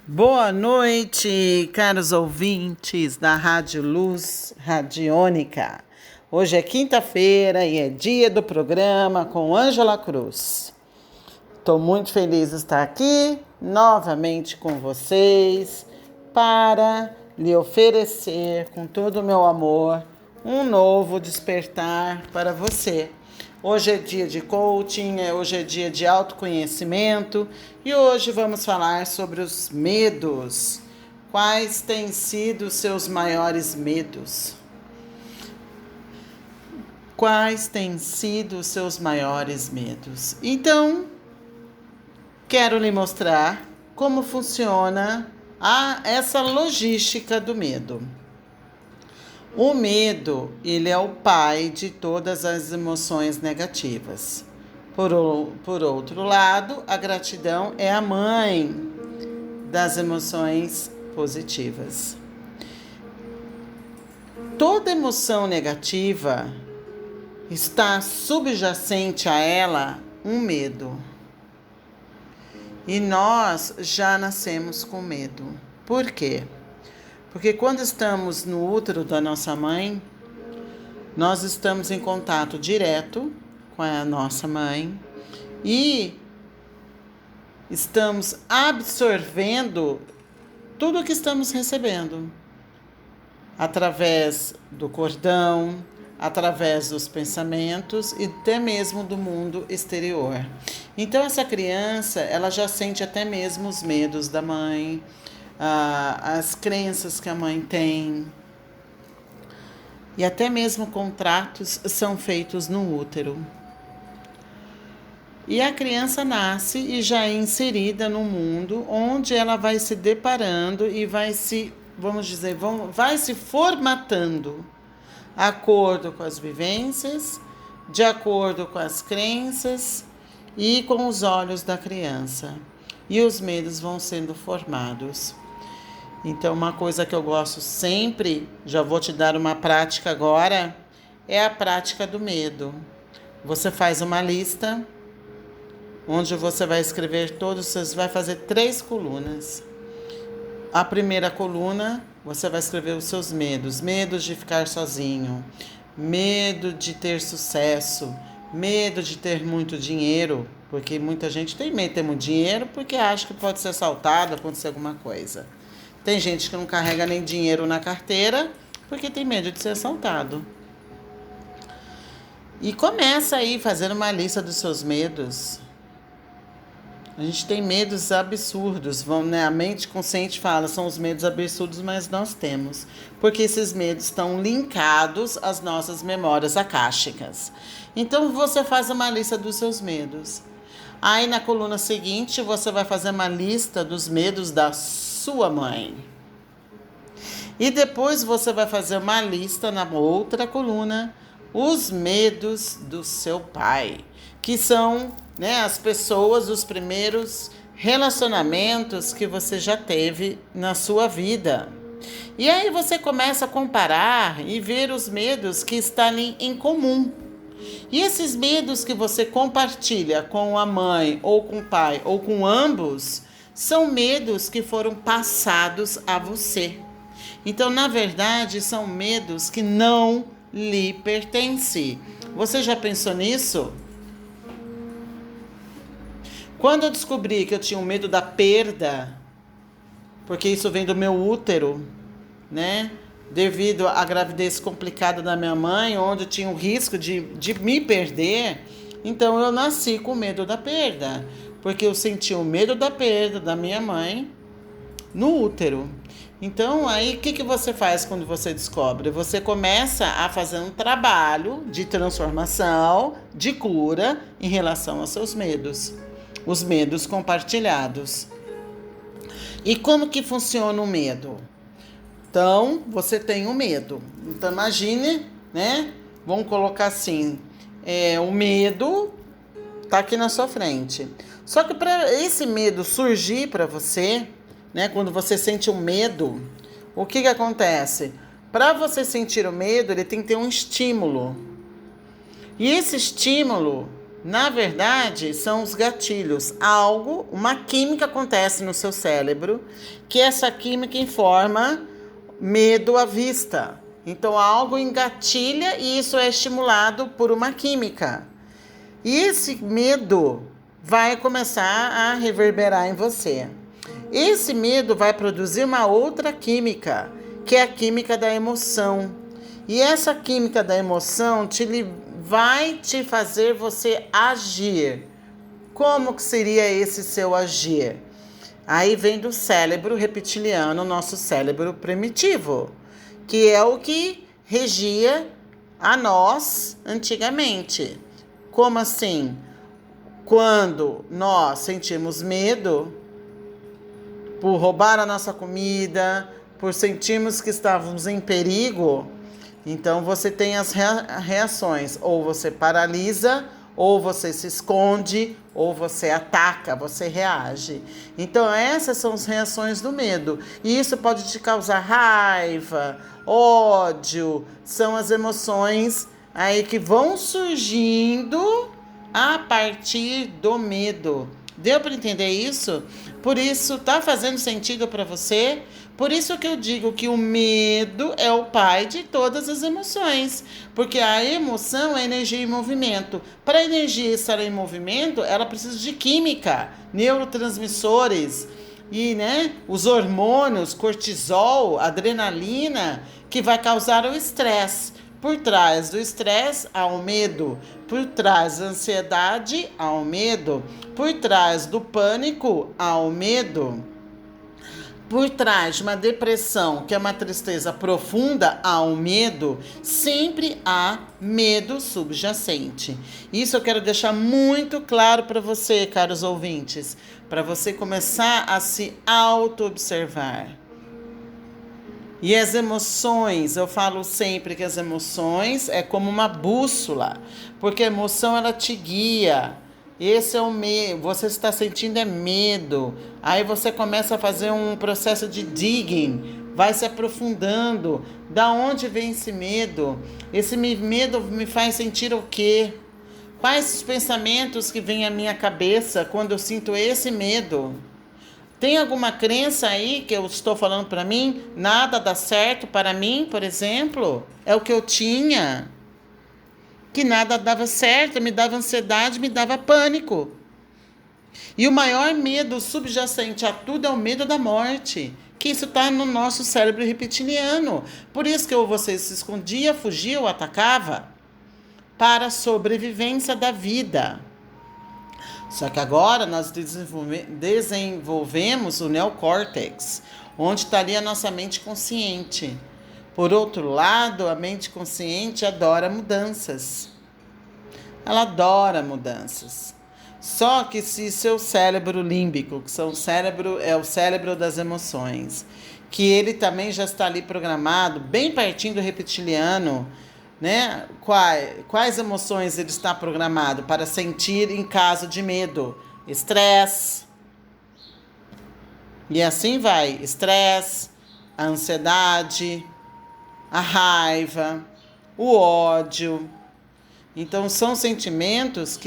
Boa noite, caros ouvintes da Rádio Luz Radiônica. Hoje é quinta-feira e é dia do programa com Ângela Cruz. Estou muito feliz de estar aqui novamente com vocês para lhe oferecer com todo o meu amor um novo despertar para você. Hoje é dia de coaching, hoje é dia de autoconhecimento e hoje vamos falar sobre os medos. Quais têm sido os seus maiores medos? Quais têm sido os seus maiores medos? Então, quero lhe mostrar como funciona essa logística do medo. O medo, ele é o pai de todas as emoções negativas. Por outro lado, a gratidão é a mãe das emoções positivas. Toda emoção negativa está subjacente a ela um medo. E nós já nascemos com medo. Por quê? Porque quando estamos no útero da nossa mãe, nós estamos em contato direto com a nossa mãe e estamos absorvendo tudo o que estamos recebendo através do cordão, através dos pensamentos e até mesmo do mundo exterior. Então essa criança, ela já sente até mesmo os medos da mãe, as crenças que a mãe tem. E até mesmo contratos são feitos no útero. E a criança nasce e já é inserida no mundo onde ela vai se deparando e vai se formatando de acordo com as vivências, de acordo com as crenças e com os olhos da criança. E os medos vão sendo formados. Então, uma coisa que eu gosto sempre, já vou te dar uma prática agora, é a prática do medo. Você faz uma lista, onde você vai escrever você vai fazer 3 colunas. A primeira coluna, você vai escrever os seus medos. Medo de ficar sozinho, medo de ter sucesso, medo de ter muito dinheiro, porque muita gente tem medo de ter muito dinheiro porque acha que pode ser assaltado, acontecer alguma coisa. Tem gente que não carrega nem dinheiro na carteira porque tem medo de ser assaltado. E começa aí fazendo uma lista dos seus medos. A gente tem medos absurdos. A mente consciente fala, são os medos absurdos, mas nós temos. Porque esses medos estão linkados às nossas memórias akáshicas. Então você faz uma lista dos seus medos. Aí na coluna seguinte você vai fazer uma lista dos medos da sua mãe. E depois você vai fazer uma lista na outra coluna, os medos do seu pai, que são, as pessoas, os primeiros relacionamentos que você já teve na sua vida. E aí você começa a comparar e ver os medos que estão ali em comum. E esses medos que você compartilha com a mãe, ou com o pai, ou com ambos, são medos que foram passados a você. Então, na verdade, são medos que não lhe pertencem. Você já pensou nisso? Quando eu descobri que eu tinha um medo da perda, porque isso vem do meu útero, devido à gravidez complicada da minha mãe, onde eu tinha o risco de me perder, então eu nasci com medo da perda, porque eu senti o medo da perda da minha mãe no útero. Então, aí, o que você faz quando você descobre? Você começa a fazer um trabalho de transformação, de cura, em relação aos seus medos. Os medos compartilhados. E como que funciona o medo? Então, você tem o medo. Então, imagine, Vamos colocar assim, o medo está aqui na sua frente. Só que para esse medo surgir para você, quando você sente um medo, o que acontece? Para você sentir o medo, ele tem que ter um estímulo. E esse estímulo Na verdade, são os gatilhos. Uma química acontece no seu cérebro, que essa química informa medo à vista. Então, algo engatilha e isso é estimulado por uma química. E esse medo vai começar a reverberar em você. Esse medo vai produzir uma outra química, que é a química da emoção. E essa química da emoção vai te fazer você agir. Como que seria esse seu agir? Aí vem do cérebro reptiliano, nosso cérebro primitivo, que é o que regia a nós antigamente. Como assim? Quando nós sentimos medo por roubar a nossa comida, por sentirmos que estávamos em perigo, então você tem as reações. Ou você paralisa, ou você se esconde, ou você ataca, você reage. Então essas são as reações do medo. E isso pode te causar raiva, ódio. São as emoções aí que vão surgindo a partir do medo. Deu para entender isso? Por isso, tá fazendo sentido para você? Por isso que eu digo que o medo é o pai de todas as emoções. Porque a emoção é energia em movimento. Para a energia estar em movimento, ela precisa de química, neurotransmissores e, os hormônios, cortisol, adrenalina, que vai causar o estresse. Por trás do estresse há o medo, por trás da ansiedade há o medo, por trás do pânico há o medo, por trás de uma depressão, que é uma tristeza profunda, há o medo, sempre há medo subjacente. Isso eu quero deixar muito claro para você, caros ouvintes, para você começar a se auto-observar. E as emoções, eu falo sempre que as emoções é como uma bússola, porque a emoção ela te guia. Esse é o medo, você está sentindo é medo. Aí você começa a fazer um processo de digging, vai se aprofundando. Da onde vem esse medo? Esse medo me faz sentir o quê? Quais os pensamentos que vêm à minha cabeça quando eu sinto esse medo? Tem alguma crença aí que eu estou falando para mim? Nada dá certo para mim, por exemplo? É o que eu tinha. Que nada dava certo, me dava ansiedade, me dava pânico. E o maior medo subjacente a tudo é o medo da morte. Que isso está no nosso cérebro reptiliano. Por isso que você se escondia, fugia ou atacava. Para a sobrevivência da vida. Só que agora nós desenvolvemos o neocórtex, onde estaria a nossa mente consciente. Por outro lado, a mente consciente adora mudanças. Ela adora mudanças. Só que se seu cérebro límbico, que é o cérebro das emoções, que ele também já está ali programado, bem pertinho do reptiliano, Quais emoções ele está programado para sentir em caso de medo? Estresse. E assim vai. Estresse, a ansiedade, a raiva, o ódio. Então, são sentimentos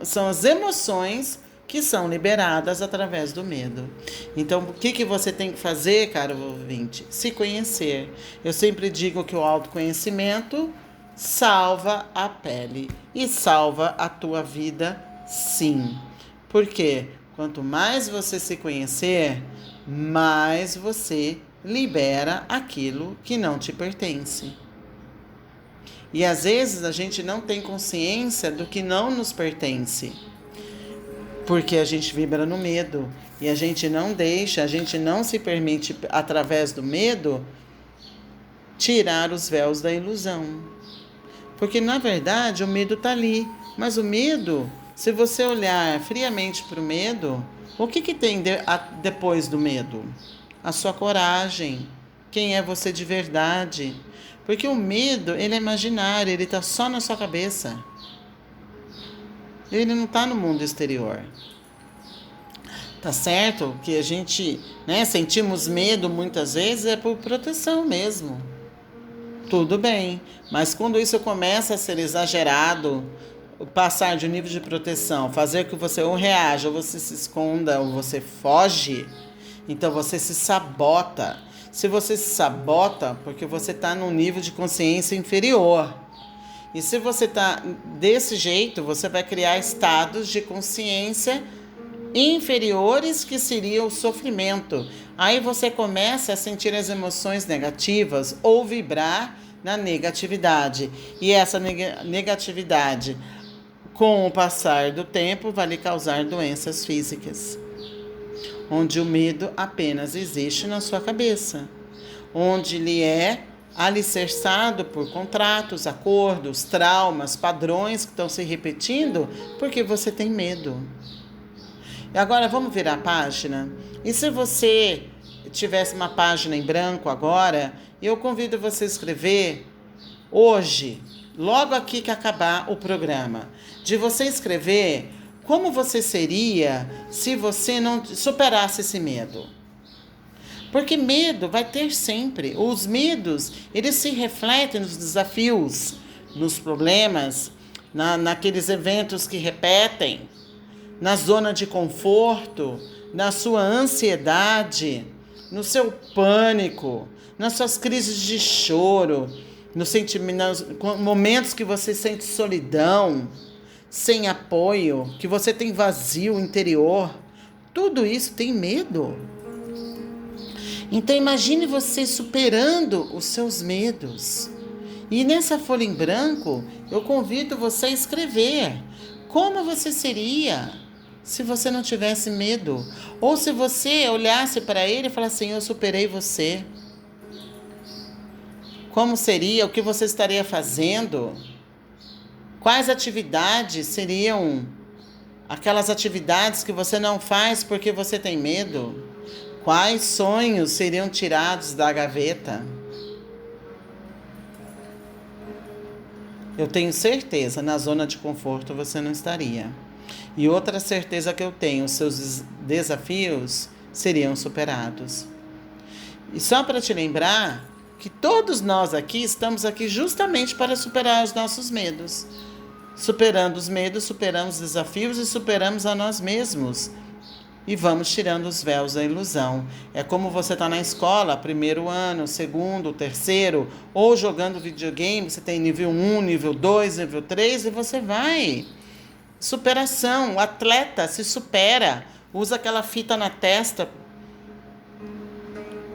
são as emoções que são liberadas através do medo. Então, o que você tem que fazer, caro ouvinte? Se conhecer. Eu sempre digo que o autoconhecimento salva a pele e salva a tua vida, sim. Porque quanto mais você se conhecer, mais você libera aquilo que não te pertence. E às vezes a gente não tem consciência do que não nos pertence, porque a gente vibra no medo e a gente não se permite, através do medo, tirar os véus da ilusão. Porque, na verdade, o medo está ali. Mas o medo, se você olhar friamente para o medo, o que tem depois do medo? A sua coragem. Quem é você de verdade? Porque o medo, ele é imaginário, ele está só na sua cabeça. Ele não está no mundo exterior. Tá certo que a gente, sentimos medo muitas vezes é por proteção mesmo. Tudo bem, mas quando isso começa a ser exagerado, passar de um nível de proteção, fazer que você ou reaja, ou você se esconda, ou você foge, então você se sabota. Se você se sabota, porque você está num nível de consciência inferior. E se você está desse jeito, você vai criar estados de consciência inferiores, que seria o sofrimento. Aí você começa a sentir as emoções negativas ou vibrar na negatividade. E essa negatividade, com o passar do tempo, vai lhe causar doenças físicas. Onde o medo apenas existe na sua cabeça. Onde ele é alicerçado por contratos, acordos, traumas, padrões que estão se repetindo porque você tem medo. E agora vamos virar a página? E se você tivesse uma página em branco agora, eu convido você a escrever hoje, logo aqui que acabar o programa, de você escrever como você seria se você não superasse esse medo. Porque medo vai ter sempre. Os medos, eles se refletem nos desafios, nos problemas, naqueles eventos que repetem, na zona de conforto, na sua ansiedade, no seu pânico, nas suas crises de choro, nos momentos que você sente solidão, sem apoio, que você tem vazio interior. Tudo isso tem medo. Então imagine você superando os seus medos. E nessa folha em branco, eu convido você a escrever como você seria se você não tivesse medo. Ou se você olhasse para ele e falasse assim, eu superei você. Como seria? O que você estaria fazendo? Quais atividades seriam aquelas atividades que você não faz porque você tem medo? Quais sonhos seriam tirados da gaveta? Eu tenho certeza, na zona de conforto você não estaria. E outra certeza que eu tenho, os seus desafios seriam superados. E só para te lembrar que todos nós aqui estamos aqui justamente para superar os nossos medos. Superando os medos, superamos os desafios e superamos a nós mesmos. E vamos tirando os véus da ilusão. É como você está na escola, primeiro ano, segundo, terceiro, ou jogando videogame, você tem nível 1, nível 2, nível 3, e você vai. Superação, o atleta se supera, usa aquela fita na testa,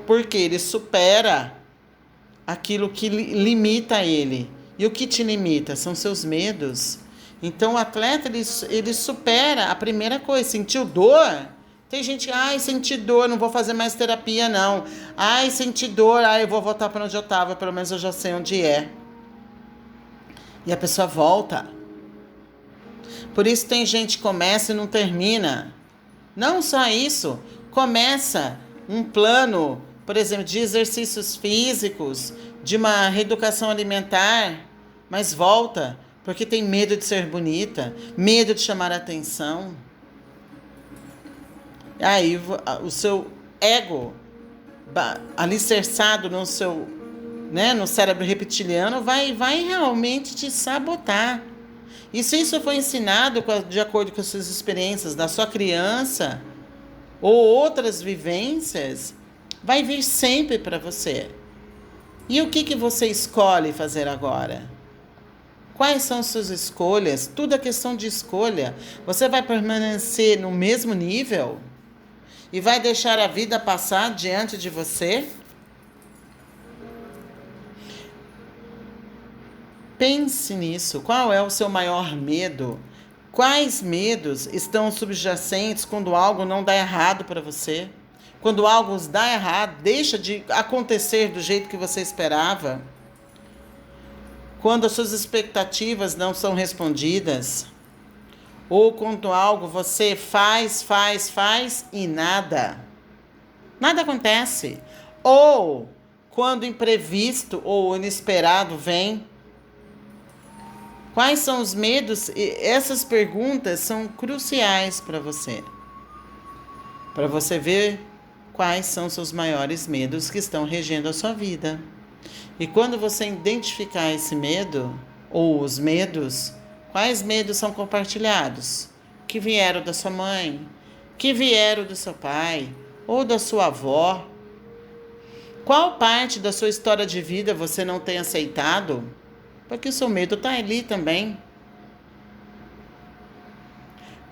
porque ele supera aquilo que limita ele. E o que te limita são seus medos. Então o atleta, ele supera a primeira coisa, sentiu dor. Tem gente, senti dor, não vou fazer mais terapia não. Senti dor, eu vou voltar para onde eu estava, pelo menos eu já sei onde é. E a pessoa volta. Por isso tem gente que começa e não termina. Não só isso, começa um plano, por exemplo, de exercícios físicos, de uma reeducação alimentar, mas volta, porque tem medo de ser bonita, medo de chamar a atenção. Aí o seu ego, alicerçado no seu, no cérebro reptiliano, vai realmente te sabotar. E se isso foi ensinado de acordo com as suas experiências da sua criança ou outras vivências, vai vir sempre para você. E o que você escolhe fazer agora? Quais são suas escolhas? Tudo é questão de escolha. Você vai permanecer no mesmo nível e vai deixar a vida passar diante de você? Pense nisso. Qual é o seu maior medo? Quais medos estão subjacentes quando algo não dá errado para você? Quando algo dá errado, deixa de acontecer do jeito que você esperava? Quando as suas expectativas não são respondidas? Ou quando algo você faz e nada acontece? Ou quando imprevisto ou inesperado vem? Quais são os medos? Essas perguntas são cruciais para você ver quais são os seus maiores medos que estão regendo a sua vida. E quando você identificar esse medo, ou os medos, Quais medos são compartilhados? Que vieram da sua mãe, que vieram do seu pai ou da sua avó? Qual parte da sua história de vida você não tem aceitado? Porque o seu medo está ali também.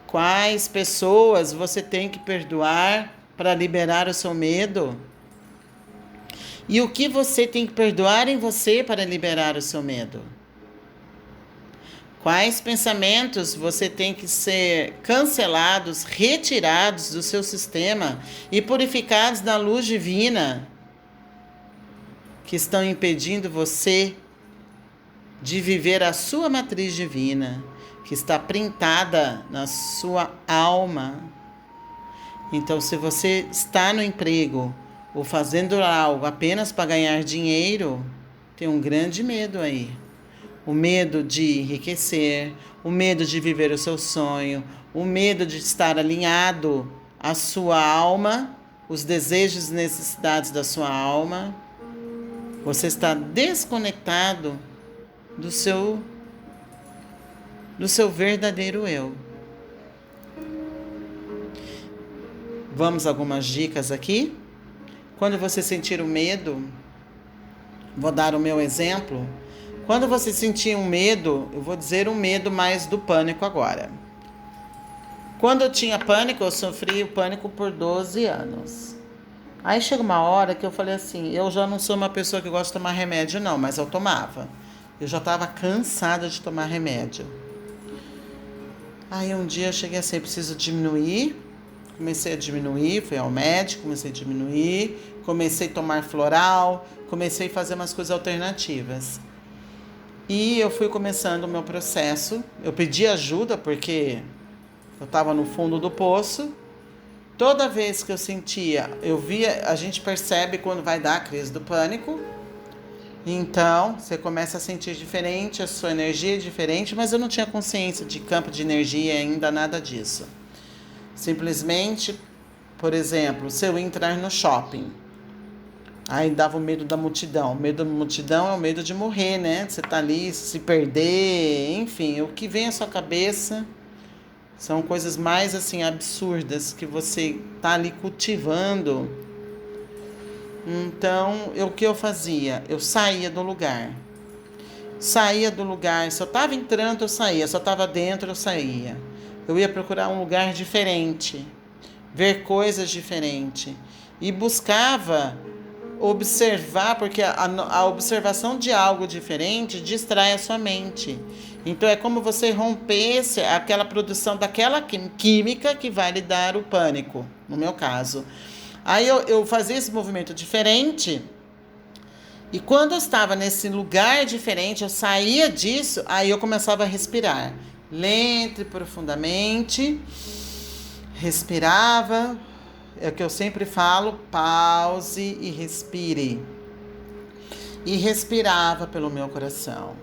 Quais pessoas você tem que perdoar para liberar o seu medo? E o que você tem que perdoar em você para liberar o seu medo? Quais pensamentos você tem que ser cancelados, retirados do seu sistema e purificados na luz divina que estão impedindo você de viver a sua matriz divina, que está printada na sua alma? Então, se você está no emprego ou fazendo algo apenas para ganhar dinheiro, tem um grande medo aí. O medo de enriquecer, o medo de viver o seu sonho, o medo de estar alinhado à sua alma, os desejos e necessidades da sua alma. Você está desconectado do seu verdadeiro eu. Vamos a algumas dicas aqui. Quando você sentir o medo, vou dar o meu exemplo. Quando você sentir um medo, eu vou dizer um medo mais do pânico agora. Quando eu tinha pânico, eu sofri o pânico por 12 anos. Aí chega uma hora que eu falei assim, eu já não sou uma pessoa que gosta de tomar remédio não, mas eu tomava. Eu já estava cansada de tomar remédio. Aí um dia eu cheguei assim, preciso diminuir. Comecei a diminuir, fui ao médico, comecei a diminuir. Comecei a tomar floral, comecei a fazer umas coisas alternativas. E eu fui começando o meu processo. Eu pedi ajuda porque eu estava no fundo do poço. Toda vez que eu sentia, eu via, a gente percebe quando vai dar a crise do pânico. Então, você começa a sentir diferente, a sua energia é diferente, mas eu não tinha consciência de campo de energia ainda, nada disso. Simplesmente, por exemplo, se eu entrar no shopping, aí dava o medo da multidão. O medo da multidão é o medo de morrer, né? Você tá ali, se perder, enfim, o que vem à sua cabeça são coisas mais assim absurdas que você tá ali cultivando. Então, o que eu fazia? Eu saía do lugar. Saía do lugar. Se eu estava entrando, eu saía. Se eu estava dentro, eu saía. Eu ia procurar um lugar diferente. Ver coisas diferentes. E buscava observar, porque a observação de algo diferente distrai a sua mente. Então, é como você rompesse aquela produção daquela química que vai lhe dar o pânico, no meu caso. Aí eu fazia esse movimento diferente, e quando eu estava nesse lugar diferente, eu saía disso, aí eu começava a respirar, lento e profundamente, respirava, é o que eu sempre falo, pause e respire. E respirava pelo meu coração,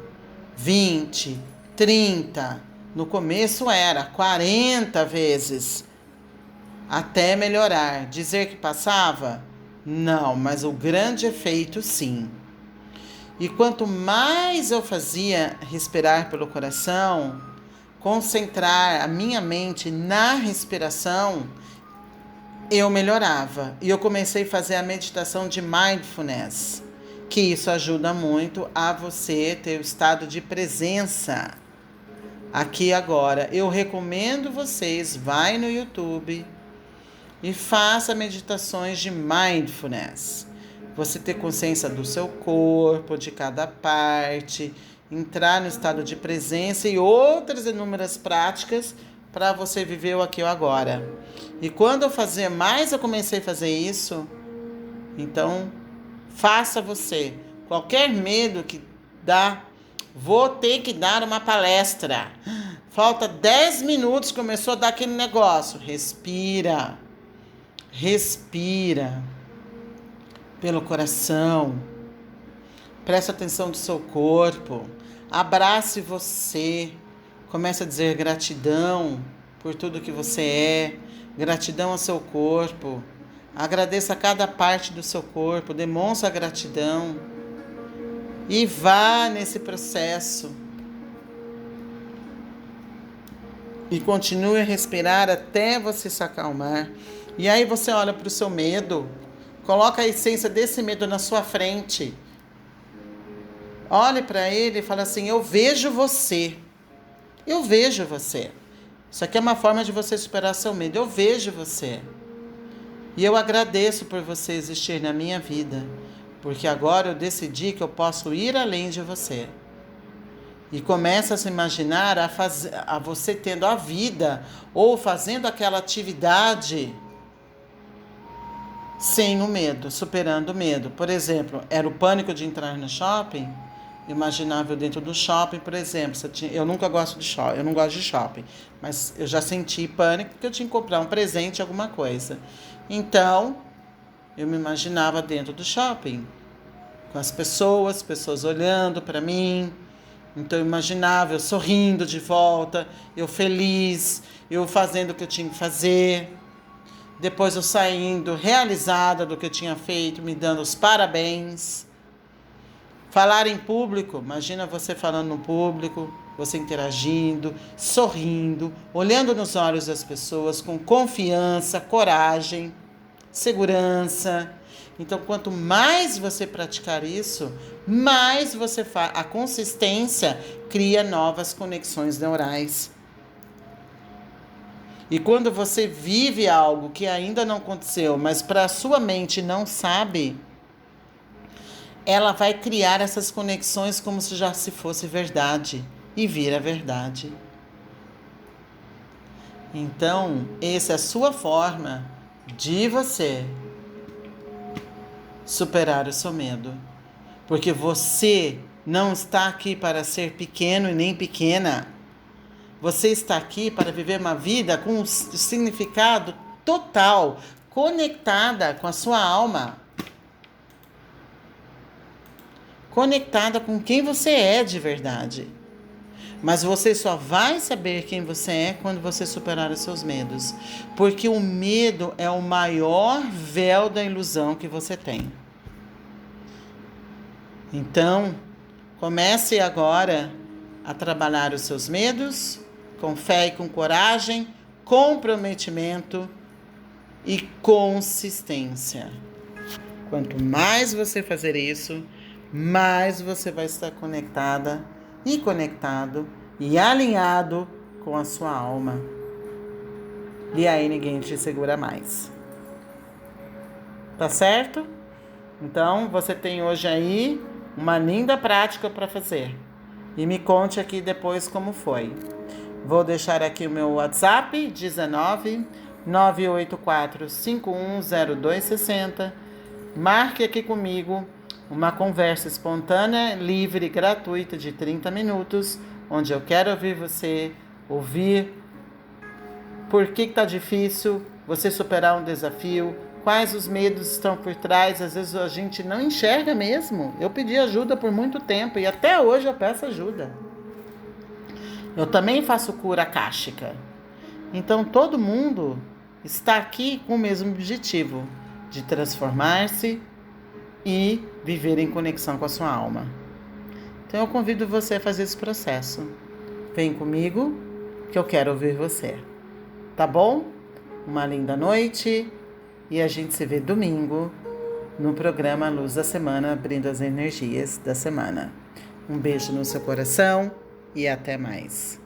20, 30, no começo era 40 vezes, até melhorar. Dizer que passava? Não, mas o grande efeito sim. E quanto mais eu fazia respirar pelo coração, concentrar a minha mente na respiração, eu melhorava. E eu comecei a fazer a meditação de mindfulness, que isso ajuda muito a você ter o estado de presença aqui agora. Eu recomendo vocês, vai no YouTube e faça meditações de mindfulness. Você ter consciência do seu corpo, de cada parte, entrar no estado de presença e outras inúmeras práticas para você viver o aqui e o agora. E quando eu fazia mais, eu comecei a fazer isso. Então, faça você. Qualquer medo que dá, vou ter que dar uma palestra. Falta 10 minutos, começou a dar aquele negócio. Respira. Respira pelo coração. Preste atenção no seu corpo. Abrace você. Comece a dizer gratidão por tudo que você é. Gratidão ao seu corpo. Agradeça a cada parte do seu corpo. Demonstre a gratidão. E vá nesse processo. E continue a respirar até você se acalmar. E aí você olha para o seu medo, coloca a essência desse medo na sua frente. Olhe para ele e fala assim: eu vejo você. Eu vejo você. Isso aqui é uma forma de você superar seu medo. Eu vejo você. E eu agradeço por você existir na minha vida. Porque agora eu decidi que eu posso ir além de você. E começa a se imaginar a você tendo a vida ou fazendo aquela atividade sem o medo, superando o medo. Por exemplo, era o pânico de entrar no shopping. Imaginava eu dentro do shopping, por exemplo. Eu nunca gosto de shopping, eu não gosto de shopping. Mas eu já senti pânico porque eu tinha que comprar um presente, alguma coisa. Então, eu me imaginava dentro do shopping, com as pessoas olhando para mim. Então eu imaginava eu sorrindo de volta, eu feliz, eu fazendo o que eu tinha que fazer. Depois eu saindo realizada do que eu tinha feito, me dando os parabéns. Falar em público, imagina você falando no público, você interagindo, sorrindo, olhando nos olhos das pessoas com confiança, coragem, segurança. Então, quanto mais você praticar isso, mais você faz. A consistência cria novas conexões neurais. E quando você vive algo que ainda não aconteceu, mas para a sua mente não sabe, ela vai criar essas conexões como se já se fosse verdade e vira verdade. Então, essa é a sua forma de você superar o seu medo. Porque você não está aqui para ser pequeno e nem pequena. Você está aqui para viver uma vida com um significado total, conectada com a sua alma. Conectada com quem você é de verdade. Mas você só vai saber quem você é quando você superar os seus medos. Porque o medo é o maior véu da ilusão que você tem. Então, comece agora a trabalhar os seus medos com fé e com coragem, comprometimento e consistência. Quanto mais você fazer isso, mais você vai estar conectada e conectado e alinhado com a sua alma. E aí ninguém te segura mais. Tá certo? Então, você tem hoje aí uma linda prática para fazer. E me conte aqui depois como foi. Vou deixar aqui o meu WhatsApp, 19 984 510260. Marque aqui comigo uma conversa espontânea, livre e gratuita de 30 minutos, onde eu quero ouvir você, ouvir por que está difícil você superar um desafio, quais os medos estão por trás, às vezes a gente não enxerga mesmo. Eu pedi ajuda por muito tempo e até hoje eu peço ajuda. Eu também faço cura akáshica. Então todo mundo está aqui com o mesmo objetivo, de transformar-se e viver em conexão com a sua alma. Então eu convido você a fazer esse processo. Vem comigo que eu quero ouvir você. Tá bom? Uma linda noite e a gente se vê domingo no programa Luz da Semana, abrindo as energias da semana. Um beijo no seu coração e até mais.